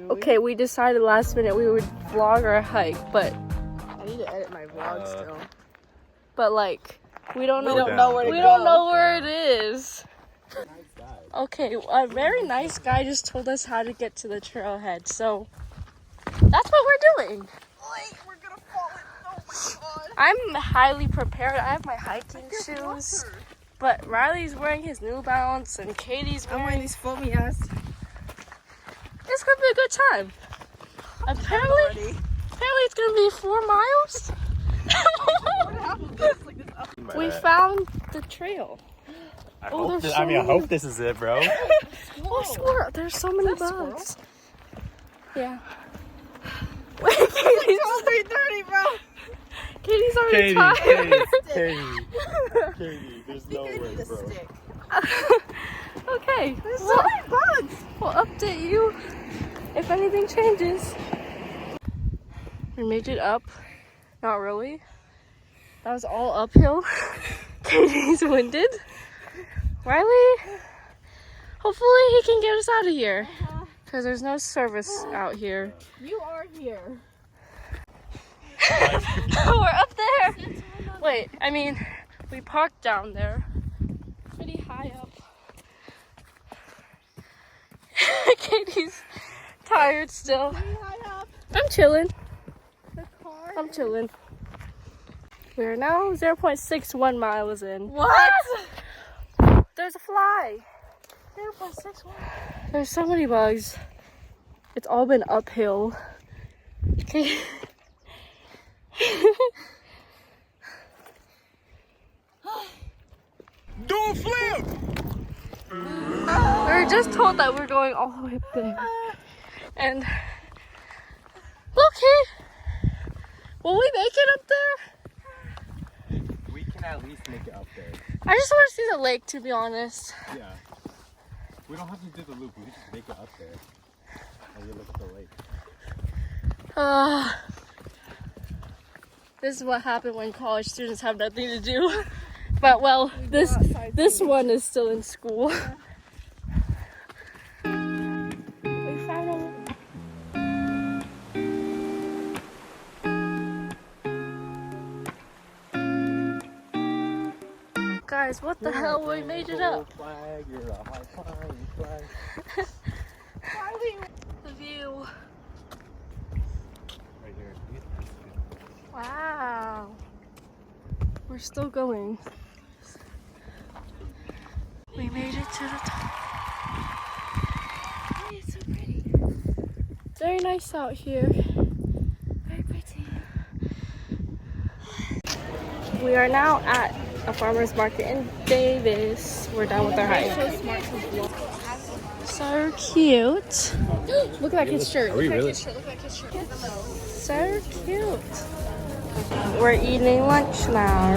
Okay, we decided last minute we would vlog our hike, but I need to edit my vlog still. but like we don't know where don't know where it is. Okay, a very nice guy just told us how to get to the trailhead, so that's what we're doing. We're gonna fall in. Oh my god. I'm highly prepared. I have my hiking shoes, but Riley's wearing his New Balance and Katie's I'm wearing wearing. these foamy ass. It's gonna be a good time. Apparently it's gonna be 4 miles. We found the trail. I hope this is it, bro. Oh, squirrel! There's so many bugs. Yeah. Wait, Katie's It's 3:30, bro. Katie's already tired. Katie, there's no way, bro. Okay. There's so many bugs. We'll update you if anything changes. We made it up. Not really. That was all uphill. Katie's winded. Riley, hopefully he can get us out of here. Because there's no service out here. You are here. We're up there. Wait, I mean, we parked down there. Pretty high up. Katie's tired still. Pretty high up. I'm chilling. The car. I'm chilling. We are now 0.61 miles in. What? There's a fly. 0.61. There's so many bugs. It's all been uphill. Okay. Do a flip! We were just told that we're going all the way up there. And okay. Will we make it up there? We can at least make it up there. I just want to see the lake, to be honest. Yeah. We don't have to do the loop, we can just make it up there. And we look at the lake. This is what happened when college students have nothing to do. But well, this one is still in school. We found guys, what the hell? We made it up. Flag, you're a high-flying flag. The view. Right here. Wow. We're still going. We made it to the top. Oh, it's so pretty. Very nice out here. Very pretty. We are now at a farmer's market in Davis. We're done with our hike. So smart to vlog. So cute. Look at that kid's shirt. Are we really? Look at his shirt. So cute. We're eating lunch now.